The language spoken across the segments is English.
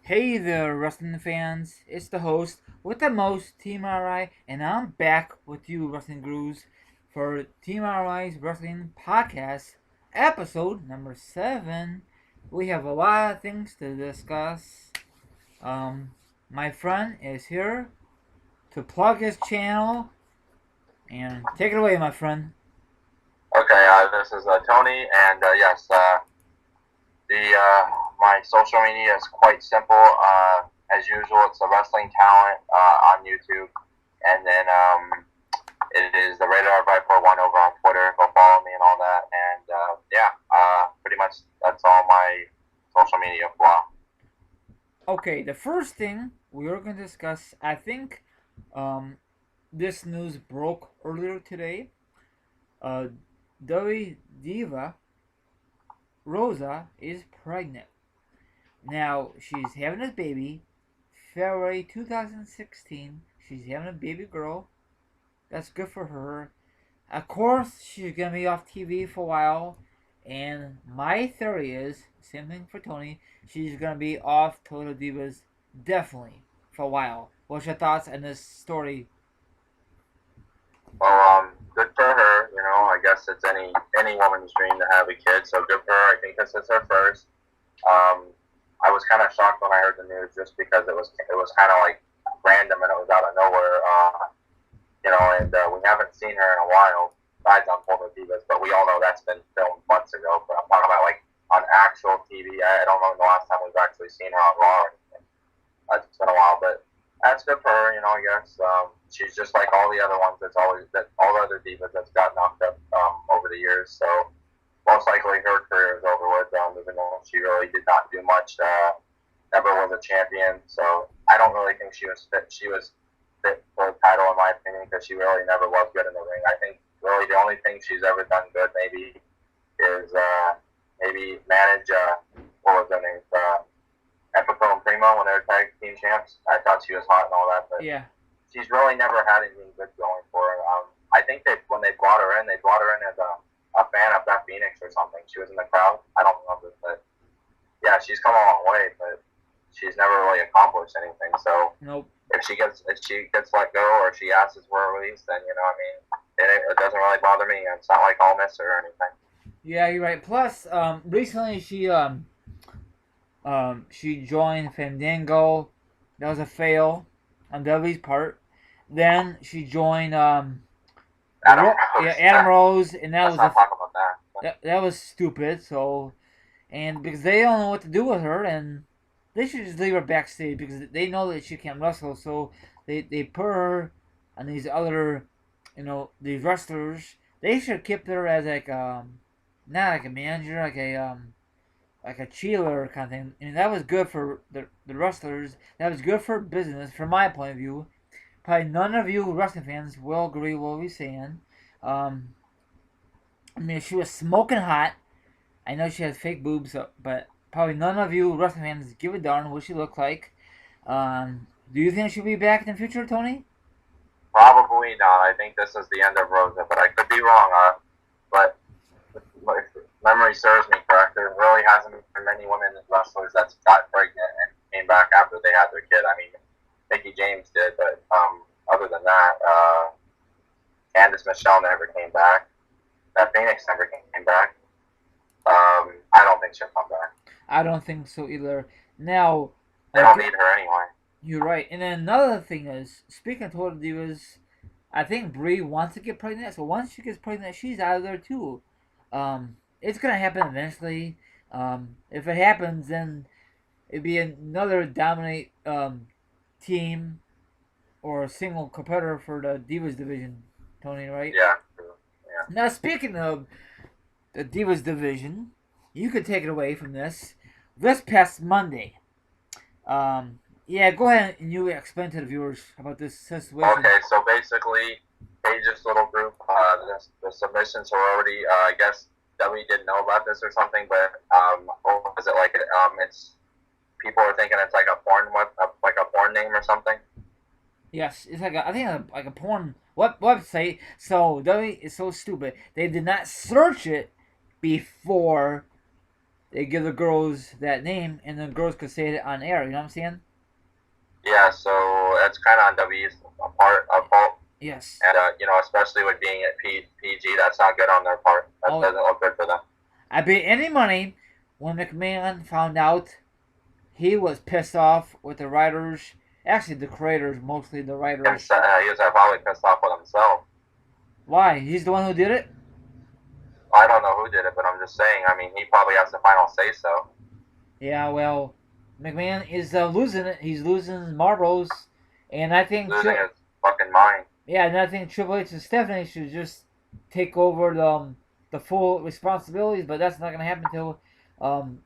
Hey there, wrestling fans. It's the host with the most, Team RI, and I'm back with you, Wrestling Gurus, for Team RI's Wrestling Podcast, episode number 7. We have a lot of things to discuss. Um, my friend is here to plug his channel, and take it away, my friend. Okay, this is Tony, and yes, the my social media is quite simple. As usual, it's the Wrestling Talent on YouTube, and then it is the Radar 541 over on Twitter. Go follow me and all that, and pretty much that's all my social media for. Okay, the first thing we are going to discuss, I think this news broke earlier today. Uh, Dewi Diva Rosa is pregnant. Now, she's having a baby. February 2016, she's having a baby girl. That's good for her. Of course, she's going to be off TV for a while. And my theory is, same thing for Tony, she's going to be off Total Divas definitely for a while. What's your thoughts on this story? Well, good for her. I guess it's any woman's dream to have a kid. So good for her. I think this is her first. Um, I was kind of shocked when I heard the news just because it was kind of like random and it was out of nowhere. And we haven't seen her in a while. Besides on Polar Divas, but we all know that's been filmed months ago. But I'm talking about like on actual TV. I don't know the last time we've actually seen her on Raw or anything. It's been a while, but that's good for her. I guess she's just like all the other ones. That's always that all the other divas that's got knocked up over the years. So most likely her career is over with. Even though she really did not do much. Never was a champion, so I don't really think she was fit. She was fit for the title in my opinion because she really never was good in the ring. I think really the only thing she's ever done good maybe is maybe manage what was her name, Epico and Primo when they were tag team champs. I thought she was hot and all that, but Yeah. she's really never had anything good going for her. I think when they brought her in, as a fan of Beth Phoenix or something. She was in the crowd. I don't remember, but yeah, she's come a long way, but she's never really accomplished anything. So Nope. if she gets let go or she asks for a release, then it doesn't really bother me. It's not like I'll miss her or anything. Yeah, you're right. Plus, recently she joined Fandango. That was a fail on Dudley's part. Then she joined Adam Yeah, Rose. Adam Rose, and that Let's was a not talk about that. But that was stupid. So, and because they don't know what to do with her, and they should just leave her backstage because they know that she can't wrestle. So they put her on these other, these wrestlers. They should have kept her as like not like a manager, like a cheerleader kind of thing. I mean, that was good for the wrestlers. That was good for business, from my point of view. Probably none of you wrestling fans will agree with what we're saying. Um, I mean, she was smoking hot. I know she has fake boobs, but probably none of you wrestling fans give a darn what she looked like. Do you think she'll be back in the future, Tony? probably not. I think this is the end of Rosa, but I could be wrong. But if memory serves me correct, there really hasn't been many women wrestlers that's got pregnant and came back after they had their kid. I mean, Mickey James did, but other than that, Candice Michelle never came back. That Phoenix never came back. I don't think she'll come back. I don't think so either. Now, They don't need her anyway. you're right. And then another thing is, speaking of Total Divas, I think Brie wants to get pregnant. So once she gets pregnant, she's out of there too. It's gonna happen eventually. If it happens, then it'd be another dominate team or a single competitor for the Divas division. Tony, right? Yeah. Yeah. Now speaking of the Divas division, you could take it away from this. This past Monday, yeah, go ahead and you explain to the viewers about this situation. Okay, so basically, Paige's little group, the submissions are already, I guess W didn't know about this or something, but what was it like? It's people are thinking it's like a porn, like a porn name or something. Yes, it's like I think like a porn website. So W is so stupid. They did not search it before they give the girls that name, and the girls could say it on air. You know what I'm saying? Yeah, so that's kind of on W's part of fault, Yes. and especially with being at PG, that's not good on their part. That Oh, doesn't look good for them. I bet any money when McMahon found out he was pissed off with the writers. Actually, the creators, mostly the writers. He was probably pissed off with himself. Why? He's the one who did it? I don't know who did it, but I'm just saying. I mean, he probably has the final say so. Yeah, well, McMahon is losing it. He's losing his marbles. And I think, Losing his fucking mind. yeah, and I think Triple H and Stephanie should just take over the full responsibilities, but that's not going to happen until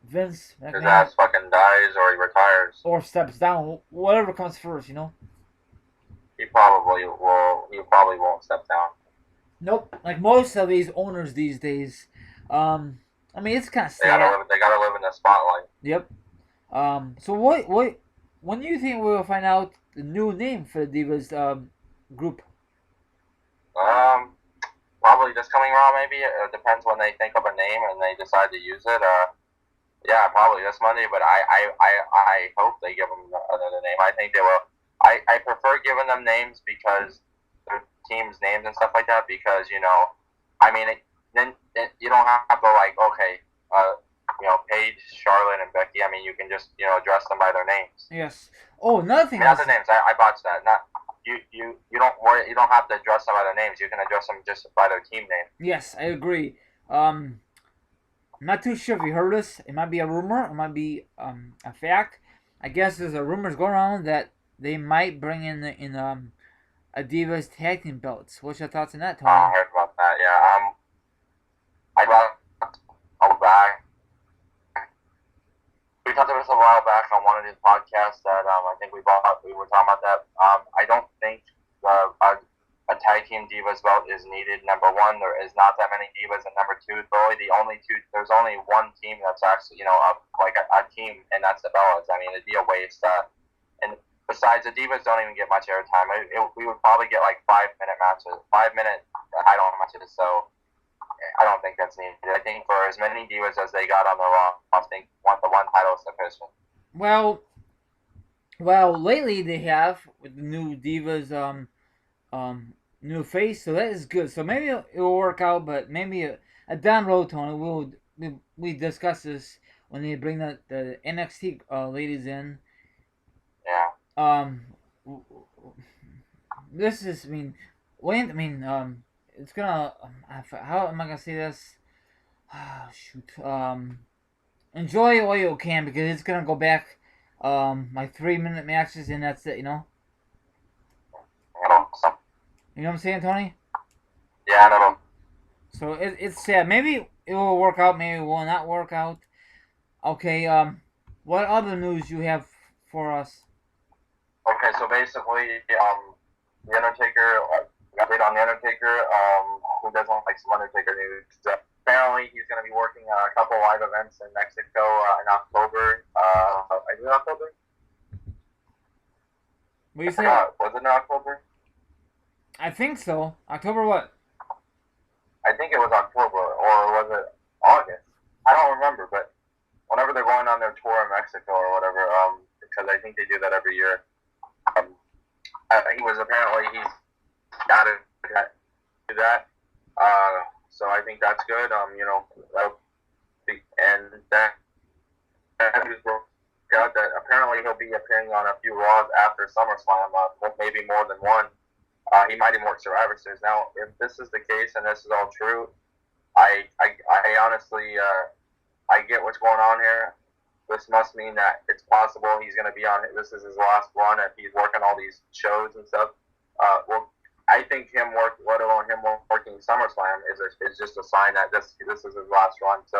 Vince His McMahon ass fucking dies or he retires. or steps down. Whatever comes first, you know? He probably will. He probably won't step down. Nope. Like most of these owners these days, I mean, it's kind of They gotta sad. live. They gotta live in the spotlight. Yep. So what, when do you think we'll find out the new name for the Divas group? Um, Probably this coming Raw. Maybe it depends when they think of a name and they decide to use it. Yeah, probably this Monday. But I hope they give them another name. I think they will. I prefer giving them names because their teams' names and stuff like that. Because I mean, then you don't have to okay, Paige, Charlotte, and Becky. I mean, you can just address them by their names. Yes. Oh, another thing I mean, not is the names. I botched that. Not you don't worry. You don't have to address them by their names. You can address them just by their team name. yes, I agree. I'm not too sure if you heard this. It might be a rumor. It might be a fact. I guess there's a rumors going around that they might bring in a Divas tag team belts. What's your thoughts on that, Tony? I heard about that. Yeah. I brought a back. We talked about this a while back on one of these podcasts that I think we were talking about that. I don't think a tag team divas belt is needed. Number one, there is not that many divas, and number two, there's only one team that's actually a team, and that's the Bellas. I mean, it'd be a waste. And besides, the divas don't even get much airtime. We would probably get like 5-minute matches, 5-minute title matches. So I don't think that's needed. I think for as many divas as they got on the Raw, I think the one title is sufficient. Well, lately they have with the new Divas new face, so that is good. So maybe it'll work out, but maybe down the road, Tony, we discuss this when they bring the NXT ladies in. Yeah. This is it's gonna how am I gonna say this? Shoot. Enjoy all you can because it's gonna go back like 3-minute matches and that's it. You know. You know what I'm saying, Tony? Yeah, I know. So it's sad. Maybe it will work out. Maybe it will not work out. Okay. What other news you have for us? Okay, so basically, the Undertaker, update on the Undertaker. Who doesn't like some Undertaker news? Apparently, he's going to be working a couple live events in Mexico in October. Is it October? What do you say? Was it in October? I think so. October what? I think it was October, or was it August? I don't remember, but whenever they're going on their tour in Mexico or whatever, because I think they do that every year. He's got to do that. So I think that's good. And that out that apparently he'll be appearing on a few Raws after SummerSlam, maybe more than one. He might even work Survivor Series. Now, if this is the case and this is all true, I honestly I get what's going on here. This must mean that it's possible he's going to be on. This is his last run if he's working all these shows and stuff. Well, I think let alone him working SummerSlam is just a sign that this is his last run. So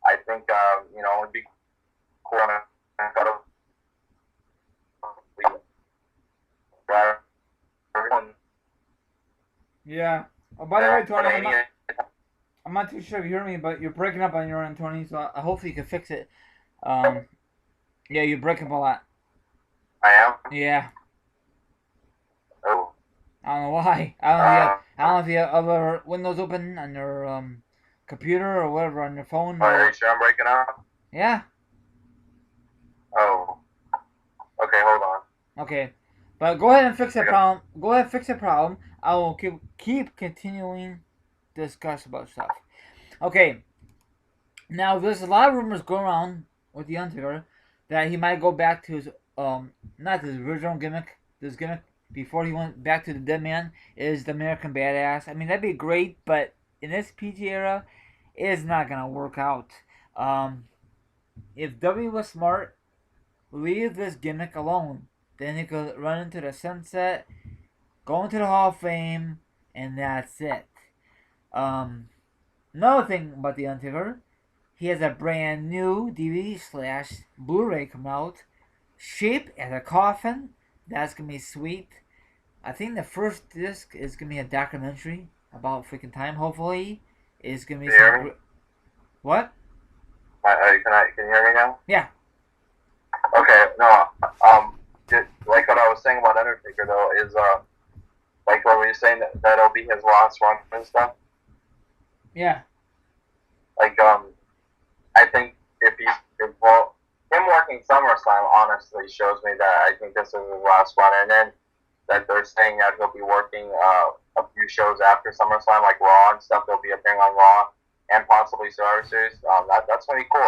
I think it'd be cool. Yeah. Oh, by the way, Tony, I'm not too sure if you hear me, but you're breaking up on your end, Tony. So hopefully you can fix it. Yeah, you're breaking up a lot. I am. Yeah. Oh. I don't know why. I don't know if you have other windows open on your computer or whatever on your phone. Are you sure I'm breaking up? Yeah. Oh, okay, hold on. Okay. But go ahead and fix I that got, problem. Go ahead and fix the problem. I will keep continuing to discuss about stuff. Okay. Now there's a lot of rumors going around with the Undertaker that he might go back to his not his original gimmick. This gimmick before he went back to the Dead Man is the American Badass. I mean that'd be great, but in this PG era, it's not gonna work out. Um, if W was smart, leave this gimmick alone. Then he could run into the sunset, go into the Hall of Fame, and that's it. Um, Another thing about the Undertaker, he has a brand new DVD slash Blu-ray coming out, shaped as a coffin. That's gonna be sweet. I think the first disc is gonna be a documentary about freaking time. Hopefully, it's gonna be can you some. hear me? What? Can you hear me now? Yeah. Okay, no, like what I was saying about Undertaker though is like what were you saying that that'll be his last run and stuff. Yeah. Like I think if well, him working SummerSlam honestly shows me that I think this is his last one, and then that they're saying that he'll be working a few shows after SummerSlam, like Raw and stuff. They'll be appearing on Raw and possibly Survivor Series. That's gonna be cool.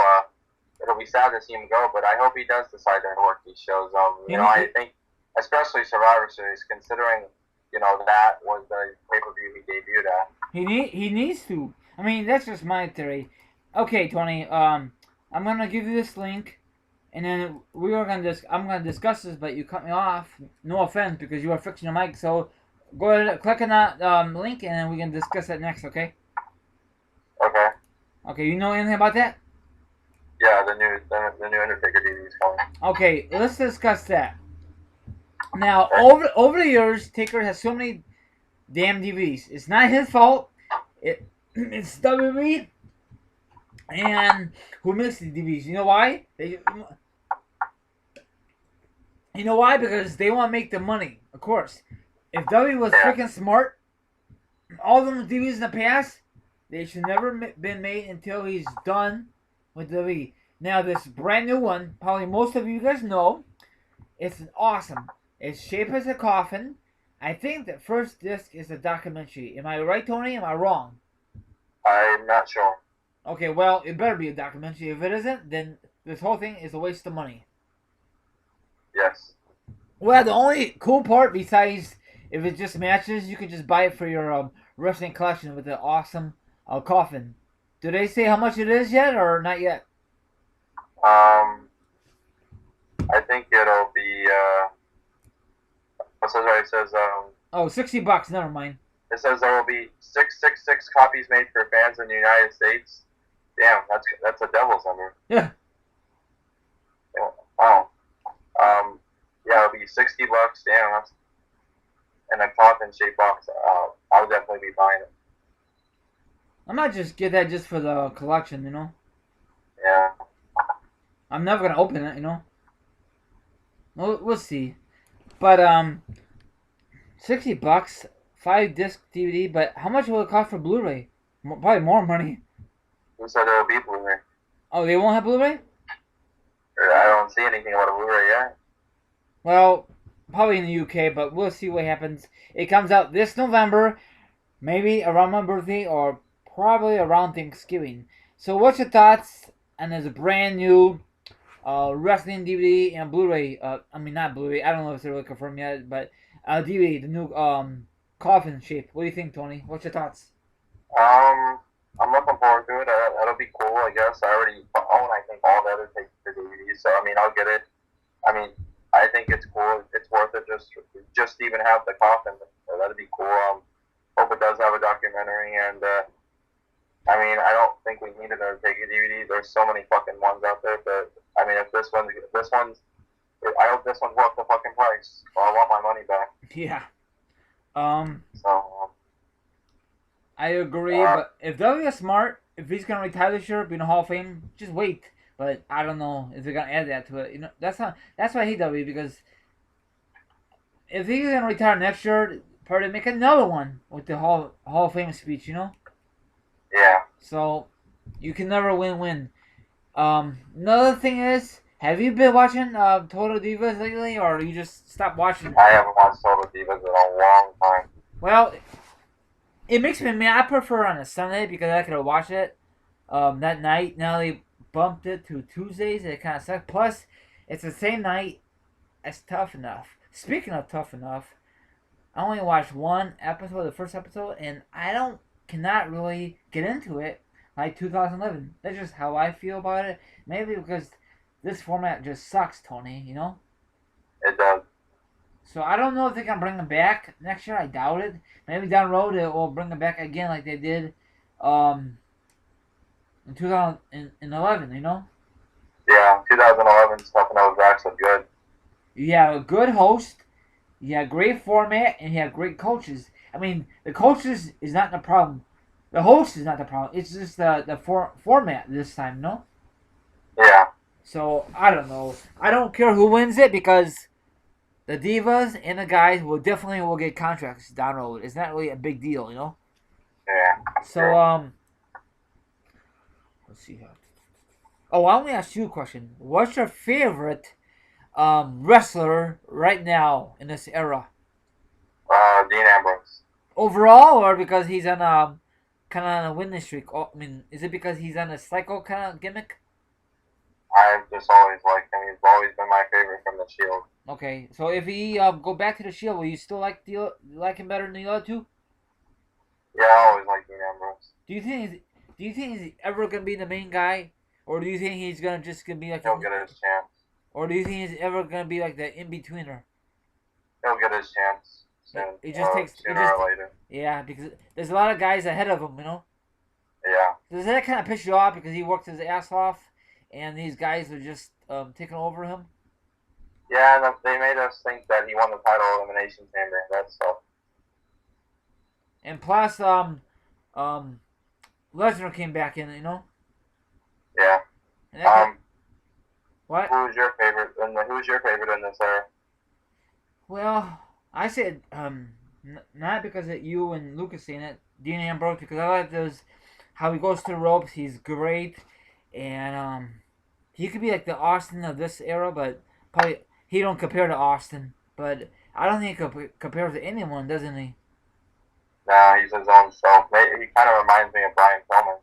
It'll be sad to see him go, but I hope he does decide to work these shows. He, I think especially Survivor Series, considering that was the pay per view he debuted at. he needs to. I mean, that's just my theory. Okay, Tony. I'm gonna give you this link, and then we are gonna I'm gonna discuss this, but you cut me off. No offense, because you are fixing your mic. So go ahead, click on that link, and then we can discuss that next. Okay. Okay. Okay. You know anything about that? Yeah, the new Undertaker DVD is coming. Okay. Let's discuss that. Now, Okay. over the years, Taker has so many damn DVDs. It's not his fault. It's WWE and who makes the DVDs. You know why? You know why? Because they want to make the money. Of course. If W was Yeah. freaking smart, all them DVDs in the past, they should never been made until he's done with WWE. Now this brand new one, probably most of you guys know, it's awesome. It's shaped as a coffin. I think the first disc is a documentary. Am I right, Tony? Am I wrong? I'm not sure. Okay, well, it better be a documentary. If it isn't, then this whole thing is a waste of money. Yes. Well, the only cool part, besides if it just matches, you can just buy it for your wrestling collection with the awesome coffin. Do they say how much it is yet, or not yet? I think it'll be. It says right. It says Oh, $60. Never mind. It says there will be 666 copies made for fans in the United States. Damn, that's a devil's number. Yeah. Oh. Yeah, it'll be $60. Damn, that's and a coffin shaped box. I'll definitely be buying it. I might just get that just for the collection, you know. Yeah. I'm never gonna open it, you know. We'll see. But $60, 5 disc DVD. But how much will it cost for Blu-ray? Probably more money. Who said it'll be Blu-ray? Oh, they won't have Blu-ray? I don't see anything about a Blu-ray yet. Well, probably in the UK, but we'll see what happens. It comes out this November, maybe around my birthday or probably around Thanksgiving. So, what's your thoughts on this brand new wrestling DVD and Blu-ray? I mean, not Blu-ray. I don't know if they're really confirmed yet, but DVD, the new coffin shape. What do you think, Tony? What's your thoughts? I'm looking forward to it. That'll be cool, I guess. I already own, I think, all the other DVDs, so I mean, I'll get it. I mean, I think it's cool. It's worth it just to even have the coffin. So that'd be cool. Hope it does have a documentary, and I mean, I don't think we need another Taker DVD. There's so many fucking ones out there, but I mean, if this one's, I hope this one's worth the fucking price. Or I want my money back. Yeah. So. I agree, but if W is smart, if he's gonna retire this year, be in the Hall of Fame, just wait. But I don't know if they're gonna add that to it. You know, that's why I hate W, because if he's gonna retire next year, probably make another one with the Hall of Fame speech. You know. Yeah. So you can never win-win. Another thing is, have you been watching Total Divas lately, or you just stopped watching? I haven't watched Total Divas in a long time. Well, it makes me mad. I prefer on a Sunday because I could watch it that night. Now they bumped it to Tuesdays. It kind of sucks. Plus, it's the same night as Tough Enough. Speaking of Tough Enough, I only watched one episode, the first episode, and I don't cannot really get into it like 2011. That's just how I feel about it. Maybe because this format just sucks, Tony. You know. It does. So I don't know if they can bring them back next year. I doubt it. Maybe down the road it will bring them back again like they did um, in 2011. You know. Yeah, 2011 stuff and was actually good. You have a good host. You have great format, and you have great coaches. I mean, the coaches is not the problem. The host is not the problem. It's just the format this time, no? Yeah. So I don't know. I don't care who wins it because the divas and the guys will get contracts down the road. It's not really a big deal, you know. Yeah. So True. let's see here. Oh, I want to ask you a question. What's your favorite wrestler right now in this era? Dean Ambrose. Overall, or because he's on kind of on a winning streak? Oh, I mean, is it because he's on a psycho kind of gimmick? I've just always liked him. He's always been my favorite from the Shield. Okay, so if he go back to the Shield, will you still like him better than the other two? Yeah, I always liked Dean Ambrose. Do you think he's ever gonna be the main guy, or do you think he's gonna be like He'll get his chance. or do you think he's ever gonna be like the in betweener? He'll get his chance soon. It just takes sooner or later. Yeah, because there's a lot of guys ahead of him, you know. Yeah. Does that kind of piss you off because he worked his ass off, and these guys are just taking over him? Yeah, and they made us think that he won the title elimination chamber. That's so. And plus, Lesnar came back in, you know. Yeah. And that what? Who's your favorite? Who's your favorite in this era? Well, I said not because of you and Lucas saying it, Dean Ambrose, because I like those how he goes to the ropes. He's great, and he could be like the Austin of this era, but probably he don't compare to Austin. But I don't think he compares to anyone, doesn't he? Nah, he's his own self. He kind of reminds me of Brian Pillman.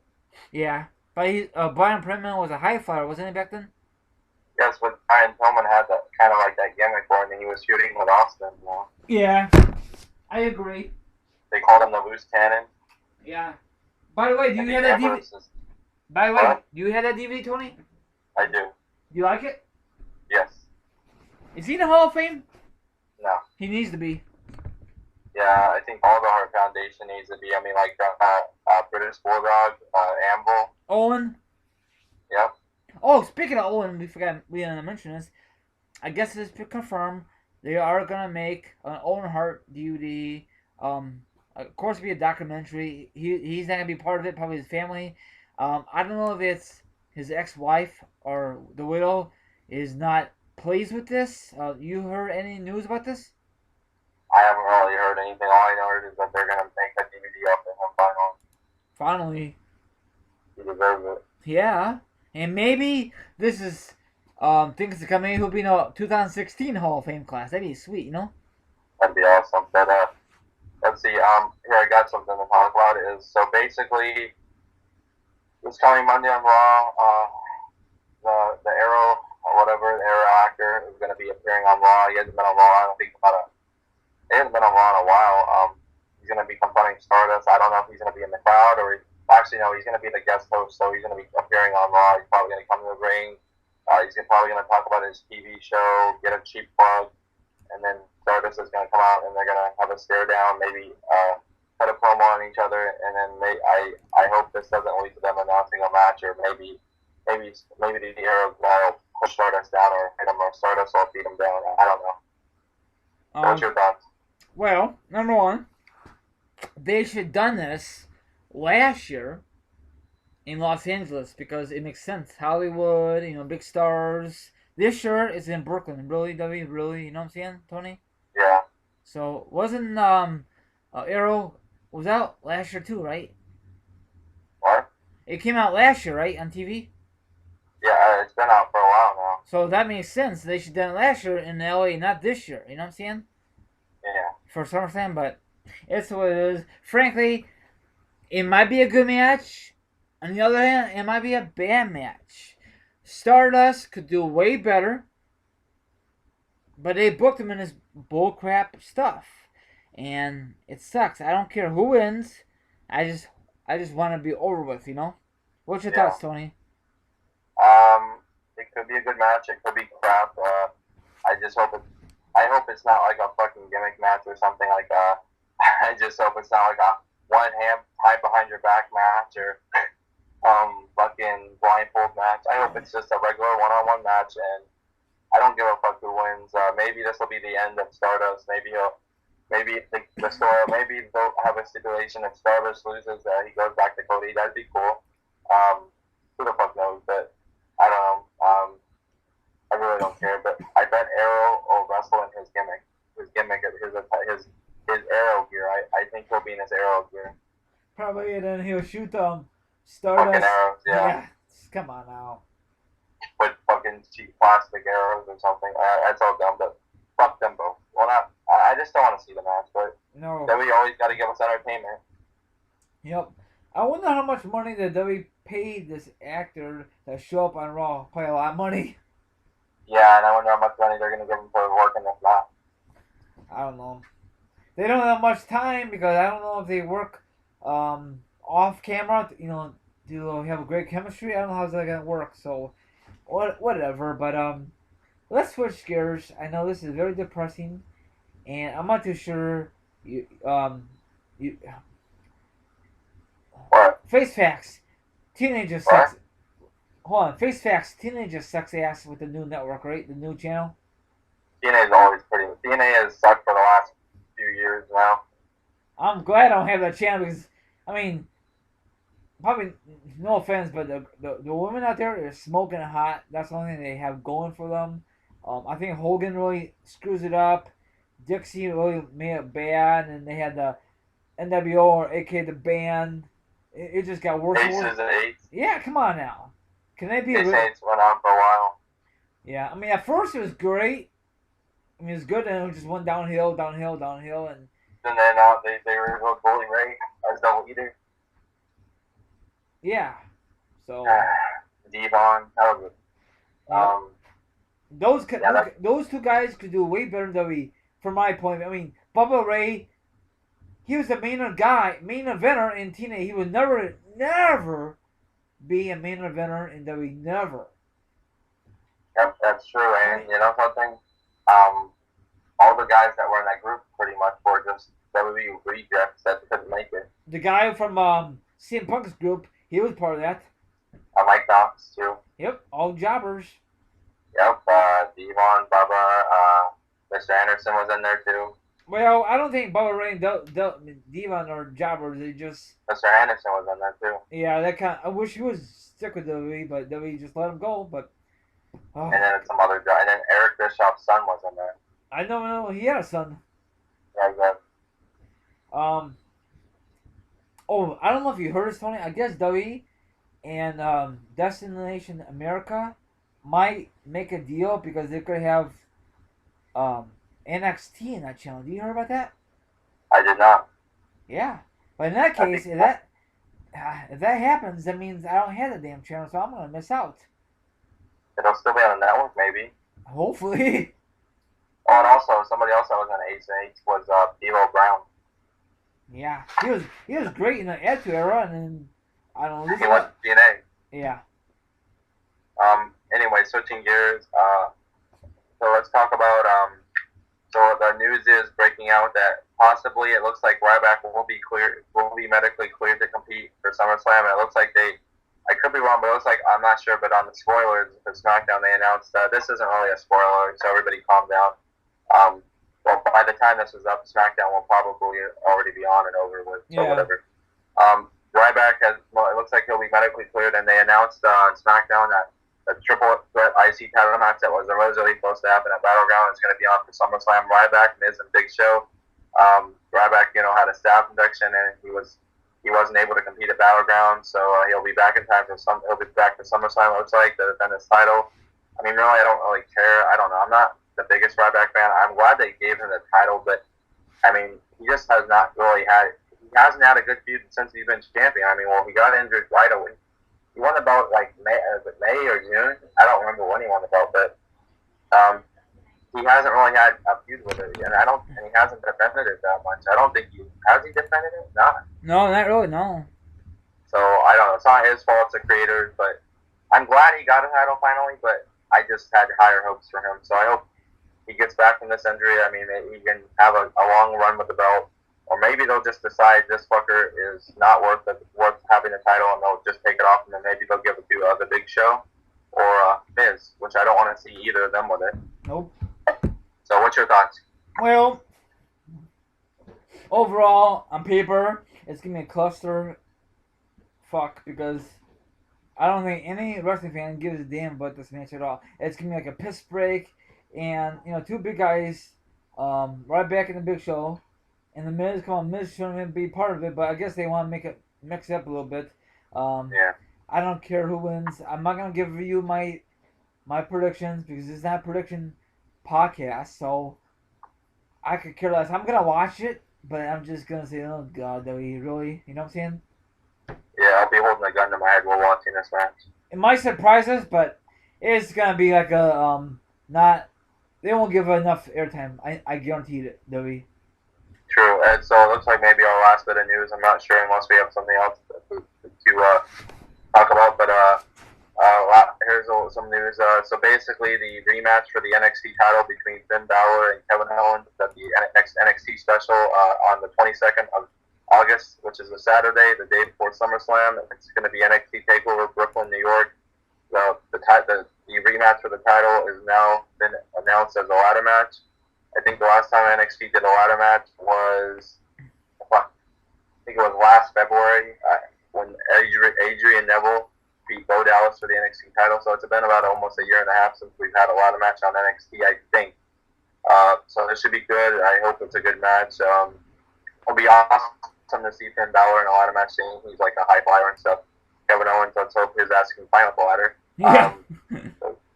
Yeah, but Brian Pillman was a high flyer, wasn't he back then? Yes, but Brian Pillman had that kind of like that gimmick for him, and he was shooting with Austin. You know? Yeah, I agree. They called him the loose cannon. Yeah. By the way, do you have that DVD? By the way, do you have that DVD, Tony? I do. Do you like it? Yes. Is he in the Hall of Fame? No. He needs to be. Yeah, I think all the Heart Foundation needs to be. I mean, like British Bulldog, Anvil. Owen. Yep. Oh, speaking of Owen, we didn't mention this. I guess it's confirmed they are gonna make an Owen Hart DVD. Of course, it'll be a documentary. He's not gonna be part of it. Probably his family. I don't know if it's his ex-wife or the widow is not pleased with this. You heard any news about this? I haven't really heard anything. All I know is that they're gonna make a DVD of him finally. Finally. He deserves it. Yeah, and maybe this is things to come in. He'll be in a 2016 Hall of Fame class. That'd be sweet, you know. That'd be awesome. But let's see. Here I got something to talk about. So basically, this coming Monday on Raw, the Arrow or whatever the Arrow actor is going to be appearing on Raw. He hasn't been on Raw. I don't think he hasn't been on Raw in a while. He's going to be confronting Stardust. I don't know if he's going to be in the crowd or actually no. He's going to be the guest host, so he's going to be appearing on Raw. He's probably going to come to the ring. He's probably going to talk about his TV show, get a cheap plug, and then Stardust is going to come out and they're going to have a stare down, maybe cut a promo on each other, and then I hope this doesn't lead to them announcing a match, or maybe the Arrow will push Stardust down or hit him, or Stardust will beat him down. I don't know. What's your thoughts? Well, number one, they should have done this last year in Los Angeles because it makes sense. Hollywood, big stars. This year is in Brooklyn. Really, W, really, you know what I'm saying, Tony? Yeah. So wasn't Arrow was out last year too, right? What? It came out last year, right, on TV? Yeah, it's been out for a while now. So that makes sense. They should have done it last year in LA, not this year. You know what I'm saying? Yeah. For SummerSlam, but it's what it is. Frankly, it might be a good match. On the other hand, it might be a bad match. Stardust could do way better, but they booked him in this bullcrap stuff, and it sucks. I don't care who wins. I just, I just want to be over with. You know. What's your Yeah. thoughts, Tony? It could be a good match. It could be crap. I just hope it. I hope it's not like a fucking gimmick match or something like that. I just hope it's not like a one hand tied behind your back match or fucking blindfold match. I hope it's just a regular one-on-one match, and I don't give a fuck who wins. Maybe this will be the end of Stardust. Maybe the story. Maybe they'll have a stipulation if Stardust loses, he goes back to Cody. That'd be cool. Who the fuck knows? But I don't know. I really don't care. But I bet Arrow will wrestle in his gimmick. His Arrow gear. I think he'll be in his Arrow gear. Probably, and then he'll shoot Fucking Stardust. arrows, yeah. Yeah, come on now. With fucking cheap plastic arrows or something. That's all dumb, but fuck them both. Well, not. I just don't want to see the match, but No. then we always got to give us entertainment. Yep. I wonder how much money the W paid this actor to show up on Raw. Probably a lot of money. Yeah, and I wonder how much money they're gonna give him for working if not. I don't know. They don't have much time because I don't know if they work off camera. You know, do have a great chemistry. I don't know how's that gonna work. So, whatever. But let's switch gears. I know this is very depressing, and I'm not too sure. You What? face facts. Teenagers What? sex. Hold on. Face facts. Teenagers sex ass with the new network, right? The new channel. TNA is always pretty. TNA has sucked for the last few years now. I'm glad I don't have that channel because I mean, probably no offense, but the women out there are smoking hot. That's the only thing they have going for them. I think Hogan really screws it up. Dixie really made it bad, and they had the NWO or AK the band. It just got worse and worse. Aces and eights. Yeah, come on now. Can they be Ace real? eights went on for a while. Yeah, I mean at first it was great. I mean it was good, and it just went downhill, downhill, downhill, and And then they revealed Bully Ray as double leader. yeah. So Devon, that was yep. um, Those two guys could do way better than we, from my point. I mean, Bubba Ray, he was the main eventer in TNA. He would never be a main eventer in WWE. Never. Yep, that's true. And you know something? All the guys that were in that group pretty much were just WWE rejects that couldn't make it. The guy from CM Punk's group, he was part of that. Mike Knox too. Yep, all jobbers. Yep, Devon, Bubba, Mr. Anderson was in there too. Well, I don't think Bubba Ray and Devon are jobbers. They just Mr. Anderson was in there too. yeah, that kind. I wish he was stick with WWE, but WWE just let him go. But And then some other guy. And then Eric Bischoff's son was in there. I know he had a son. Yeah, exactly. Oh, I don't know if you heard this, Tony. I guess WWE and Destination America might make a deal because they could have NXT in that channel. Do you hear about that? I did not. Yeah, but in that case, if that happens, that means I don't have the damn channel, so I'm gonna miss out. It'll still be on the network, maybe. Hopefully. Oh, and also somebody else that was on Ace and Eights was D'Lo Brown. Yeah, he was great in the Attitude Era, and then I don't know. He went to TNA. Yeah. Anyway, switching gears. So let's talk about. So the news is breaking out that possibly it looks like Ryback will be medically cleared to compete for SummerSlam. And it looks like I could be wrong, but it looks like, I'm not sure, but on the spoilers for SmackDown, they announced this isn't really a spoiler, so everybody calm down. Well, by the time this is up, SmackDown will probably already be on and over with, so whatever. Ryback it looks like he'll be medically cleared, and they announced on SmackDown that the triple threat IC title match that was originally supposed to happen at Battleground is going to be on for SummerSlam. Ryback, Miz, and Big Show. Ryback, had a staph infection, and he was he wasn't able to compete at Battleground, so he'll be back in time for some. He'll be back for SummerSlam. It looks like to defend his title. I mean, really, I don't really care. I don't know. I'm not the biggest Ryback fan. I'm glad they gave him the title, but I mean, he just has not really had. He hasn't had a good feud since he's been champion. I mean, well, he got injured right away. He won the belt like May or June. I don't remember when he won the belt, but he hasn't really had a feud with it, and he hasn't defended it that much. I don't think has he defended it? Not. No, not really. No. So I don't know. It's not his fault. It's the creators, but I'm glad he got a title finally. But I just had higher hopes for him. So I hope he gets back from this injury. I mean, he can have a long run with the belt, or maybe they'll just decide this fucker is not worth having the title, and they'll just take it off, and then maybe they'll give it to the Big Show or Miz, which I don't want to see either of them with it. Nope. So what's your thoughts? Well, overall, on paper, it's gonna be a cluster fuck because I don't think any wrestling fan gives a damn about this match at all. It's gonna be like a piss break, and two big guys, right back in the Big Show, and the Miz. Come on, Miz shouldn't be part of it, but I guess they want to mix it up a little bit. Yeah. I don't care who wins. I'm not gonna give you my predictions because it's not a prediction podcast, so I could care less. I'm gonna watch it, but I'm just gonna say, oh god, do we really? You know what I'm saying? Yeah, I'll be holding a gun to my head while watching this match. It might surprise us, but it's gonna be like a not. They won't give enough airtime. I guarantee it, Dewey. True, and so it looks like maybe our last bit of news. I'm not sure unless we have something else to talk about, but here's some news. So basically, the rematch for the NXT title between Finn Balor and Kevin Owens at the next NXT special on the 22nd of August, which is a Saturday, the day before SummerSlam. It's going to be NXT Takeover Brooklyn, New York. The rematch for the title is now been announced as a ladder match. I think the last time NXT did a ladder match was, I think it was last February when Adrian Neville beat Bo Dallas for the NXT title. So it's been about almost a year and a half since we've had a ladder match on NXT, I think. So this should be good. I hope it's a good match. It'll be awesome to see Finn Balor in a ladder match. Seeing he's like a high flyer and stuff. Kevin Owens, let's hope his ass can climb up the ladder. Yeah.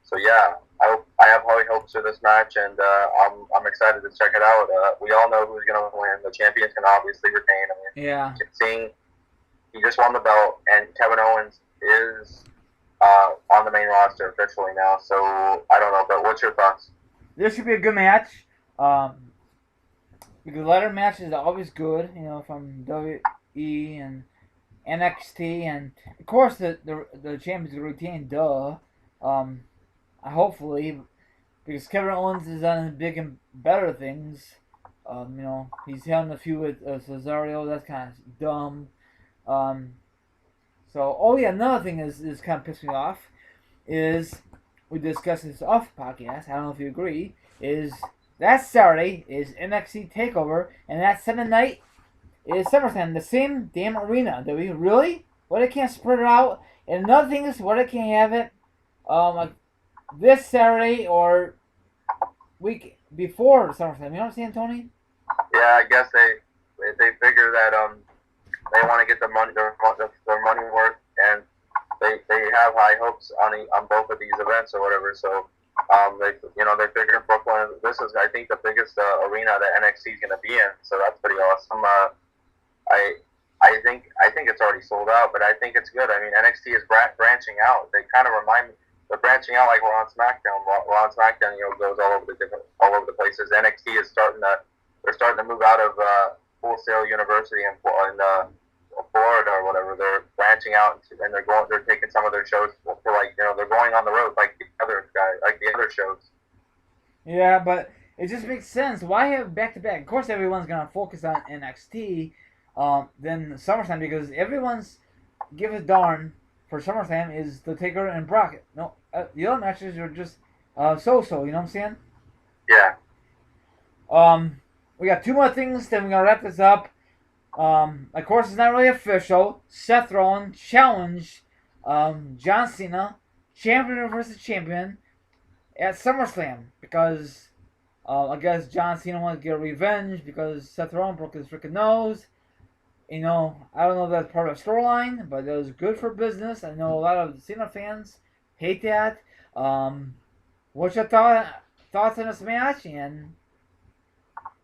So yeah, I have high hopes for this match, and I'm excited to check it out. We all know who's gonna win. The champions can obviously retain. I mean, Yeah. Seeing he just won the belt, and Kevin Owens is on the main roster officially now. So I don't know, but what's your thoughts? This should be a good match. Because ladder matches are always good, from WWE and NXT, and of course the champions will retain. Duh. Hopefully, because Kevin Owens is on big and better things. He's having a few with Cesaro. That's kind of dumb. Another thing is kind of pissed me off is we discussed this off podcast. I don't know if you agree. Is that Saturday is NXT Takeover, and that Sunday night is SummerSlam. The same damn arena. Do we really? Why they can't spread it out? And another thing is why they can't have it like this Saturday or week before SummerSlam. You know what I'm saying, Tony? Yeah, I guess they figure that they want to get their money worth, and they have high hopes on both of these events or whatever. So they figure Brooklyn. This is, I think, the biggest arena that NXT is going to be in. So that's pretty awesome. I think it's already sold out, but I think it's good. I mean, NXT is branching out. They kind of remind me. They're branching out like we're on SmackDown. We're on SmackDown, goes all over the places. NXT is starting to move out of Full Sail University in Florida or whatever. They're branching out and they're taking some of their shows for they're going on the road like the other shows. Yeah, but it just makes sense. Why have back to back? Of course, everyone's gonna focus on NXT, then SummerSlam because everyone's give a darn for SummerSlam is the Taker and Brock. No, the other matches are just so-so. You know what I'm saying? Yeah. We got two more things, then we're gonna wrap this up. Of course, it's not really official. Seth Rollins challenged John Cena, champion versus champion, at SummerSlam because I guess John Cena wanted to get revenge because Seth Rollins broke his freaking nose, I don't know if that's part of the storyline, but it was good for business. I know a lot of Cena fans hate that. Um, what's your thoughts on this match? And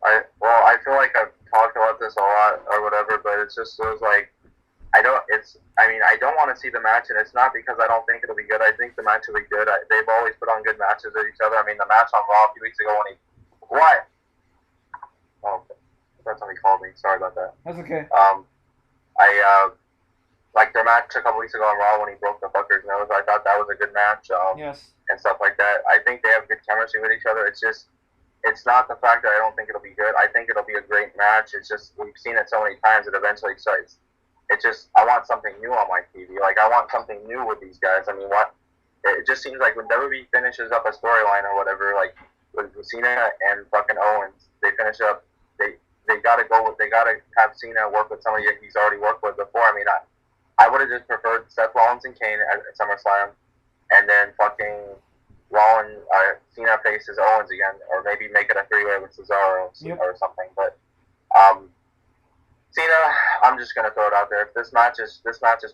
I feel like I've talked about this a lot or whatever, but it's just feels like I don't want to see the match, and it's not because I don't think it'll be good. I think the match will be good. They've always put on good matches with each other. I mean, the match on Raw a few weeks ago when he what? Oh, that's when he called me. Sorry about that. that's okay. I like their match a couple weeks ago on Raw when he broke the fucker's nose. I thought that was a good match. Yes. And stuff like that. I think they have good chemistry with each other. It's not the fact that I don't think it'll be good. I think it'll be a great match. It's just we've seen it so many times it eventually starts. It's just I want something new on my TV. Like I want something new with these guys. I mean, what? It just seems like when WWE finishes up a storyline or whatever, like with Cena and fucking Owens, they finish up. They gotta go with. They gotta have Cena work with somebody he's already worked with before. I mean, I would have just preferred Seth Rollins and Kane at SummerSlam, and then fucking Cena faces Owens again, or maybe make it a three-way with Cesaro or something. But Cena, I'm just gonna throw it out there. If this match is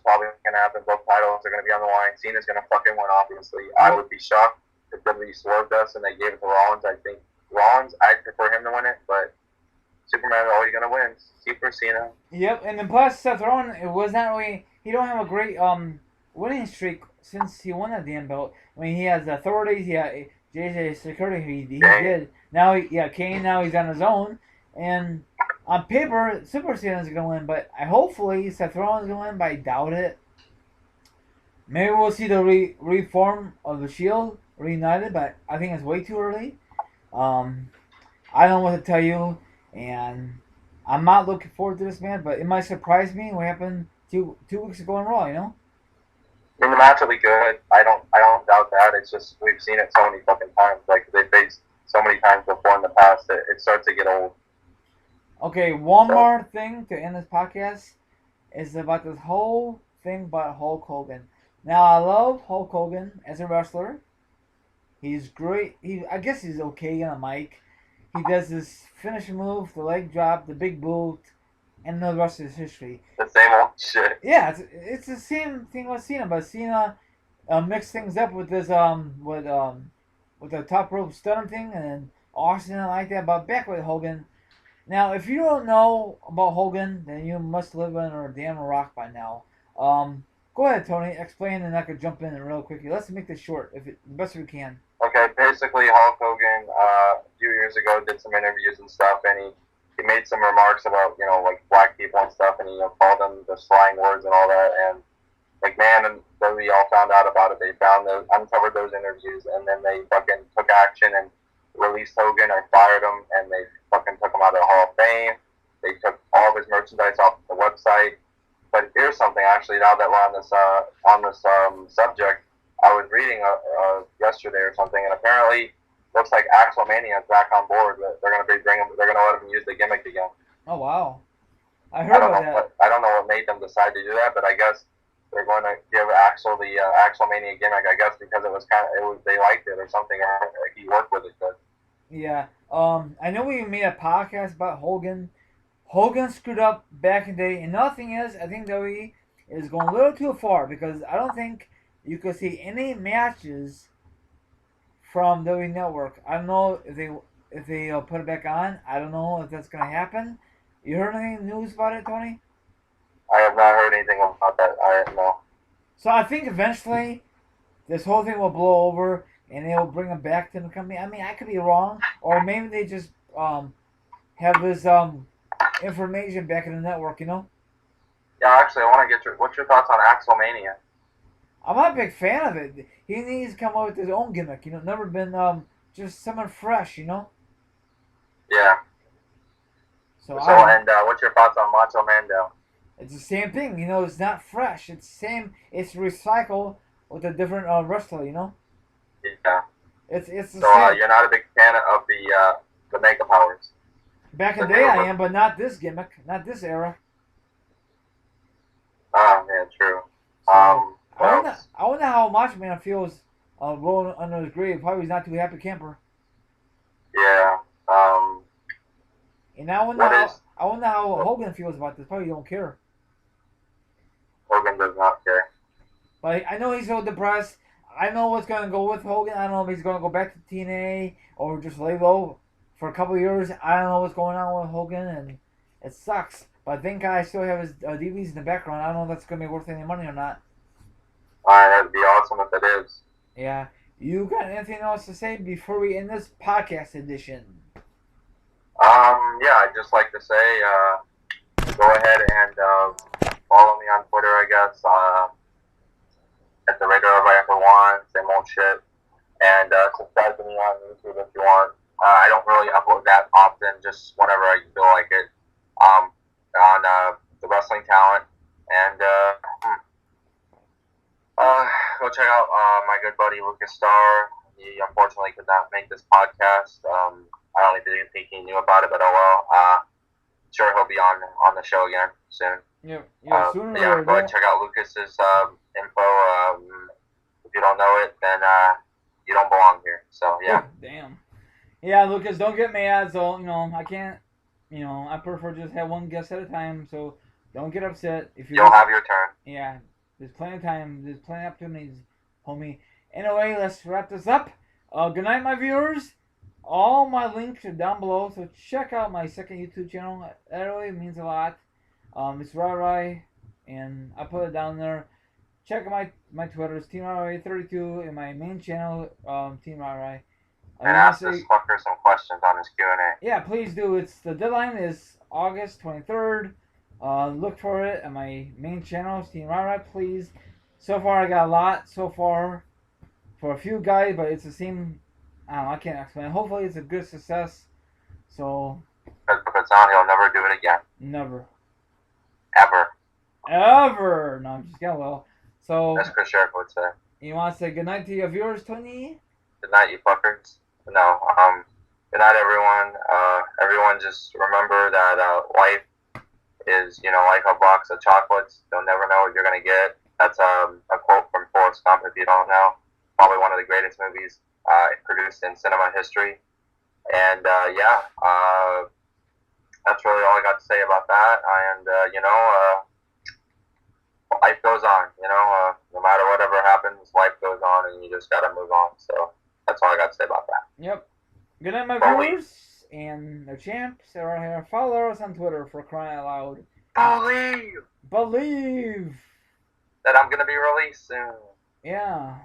probably gonna happen. Both titles are gonna be on the line. Cena's gonna fucking win. Obviously, I would be shocked if WWE swerved us and they gave it to Rollins. I think Rollins, I'd prefer him to win it, but Superman's always gonna win. Super Cena. Yep, and then plus Seth Rollins, it was not really. He don't have a great winning streak since he won that damn belt. I mean, he has authorities. Yeah, JJ Security. He did. Now, Kane. Now he's on his own, and on paper, Super Cena's gonna win. But hopefully Seth Rollins is gonna win. But I doubt it. Maybe we'll see the reform of the Shield reunited, but I think it's way too early. I don't know what to tell you, and I'm not looking forward to this, man. But it might surprise me what happened two weeks ago in Raw. I mean, the match will be good. I don't doubt that. It's just we've seen it so many fucking times. Like they faced so many times before in the past that it starts to get old. Okay, one more thing to end this podcast is about this whole thing about Hulk Hogan. Now I love Hulk Hogan as a wrestler. He's great. I guess he's okay on a mic. He does this finishing move, the leg drop, the big boot, and the rest is history. The same old shit. Yeah, it's the same thing with Cena, but Cena mixed things up with this with the top rope stunner thing, and then Austin like that. But back with Hogan. Now, if you don't know about Hogan, then you must live under a damn rock by now. Go ahead, Tony. Explain, and I could jump in real quickly. Let's make this short, the best we can. Okay, basically Hulk Hogan a few years ago did some interviews and stuff, and he made some remarks about like black people and stuff, and he called them the slang words and all that. And McMahon and WWE all found out about it. They uncovered those interviews, and then they fucking took action and released Hogan or fired him, and they fucking took him out of the Hall of Fame. They took all of his merchandise off the website. But here's something actually. Now that we're on this subject, I was reading yesterday or something, and apparently looks like Axelmania is back on board. They're going to let him use the gimmick again. Oh wow, I heard about that. I don't know what made them decide to do that, but I guess they're going to give Axel the Axelmania gimmick. I guess because they liked it or something, or he worked with it good. Yeah. I know we made a podcast about Hogan. Hogan screwed up back in the day, and another thing is, I think WWE is going a little too far because I don't think you could see any matches from WWE Network. I don't know if they put it back on. I don't know if that's gonna happen. You heard any news about it, Tony? I have not heard anything about that. I don't know. So I think eventually this whole thing will blow over, and they'll bring them back to the company. I mean, I could be wrong, or maybe they just have this information back in the network. Yeah, actually, I want to get what's your thoughts on Axelmania? I'm not a big fan of it. He needs to come up with his own gimmick. Never been just someone fresh. Yeah. So what's your thoughts on Macho Man Dale? It's the same thing. It's not fresh. It's the same. It's recycled with a different wrestler. Yeah. It's the same. So you're not a big fan of the Mega Powers? Back in the day, I am, but not this gimmick, not this era. Oh, yeah, true. I wonder how Macho Man feels rolling under his grave. Probably he's not too happy camper. Yeah. And I wonder I wonder how Hogan feels about this. Probably don't care. Hogan does not care. But I know he's so depressed. I know what's gonna go with Hogan. I don't know if he's gonna go back to TNA or just lay low for a couple of years. I don't know what's going on with Hogan, and it sucks. But I think I still have his DVDs in the background. I don't know if that's gonna be worth any money or not. Alright, that'd be awesome if it is. Yeah. You got anything else to say before we end this podcast edition? Yeah, I'd just like to say, go ahead and follow me on Twitter, I guess. At the Radar of Ever One, same old shit. And subscribe to me on YouTube if you want. I don't really upload that often, just whenever I feel like it. On the Wrestling Talent. And go check out my good buddy Lucas Starr. He unfortunately could not make this podcast. I don't even think he knew about it, but oh well. Sure, he'll be on the show again soon. Yeah, sooner yeah, go ahead and check out Lucas's info. If you don't know it, then you don't belong here. So yeah. Oh, damn. Yeah, Lucas, don't get mad. So I can't. I prefer just have one guest at a time. So don't get upset if you'll have your turn. Yeah, there's plenty of time. There's plenty of opportunities, homie. Anyway, let's wrap this up. Good night, my viewers. All my links are down below, so check out my second YouTube channel. That really means a lot. It's teamryry, and I put it down there. Check out my Twitter. It's teamryry32, and my main channel, teamryry. And ask this fucker some questions on his Q&A. Yeah, please do. The deadline is August 23rd. Look for it on my main channel, teamryry, please. So far, I got a lot so far for a few guys, but it's the same. I can't explain. Hopefully, it's a good success. So. If it's on, he'll never do it again. Never. Ever. Ever. No, I'm just kidding. Well, so. As Chris Sherrick would say. You want to say goodnight to your viewers, Tony? Good night, you fuckers. No. Good night, everyone. Everyone, just remember that life is, like a box of chocolates. You'll never know what you're gonna get. That's a quote from Forrest Gump. If you don't know, probably one of the greatest movies produced in cinema history. And that's really all I got to say about that. And life goes on. No matter whatever happens, life goes on, and you just gotta move on. So that's all I got to say about that. Yep. Good night, my viewers and the champs that are here. Follow us on Twitter for crying out loud. Believe that I'm gonna be released soon. Yeah.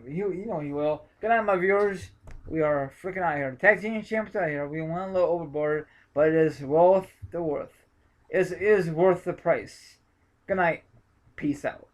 You know you will. Good night, my viewers. We are freaking out here. The tag team champs out here. We went a little overboard, but it is worth the worth. It is worth the price. Good night. Peace out.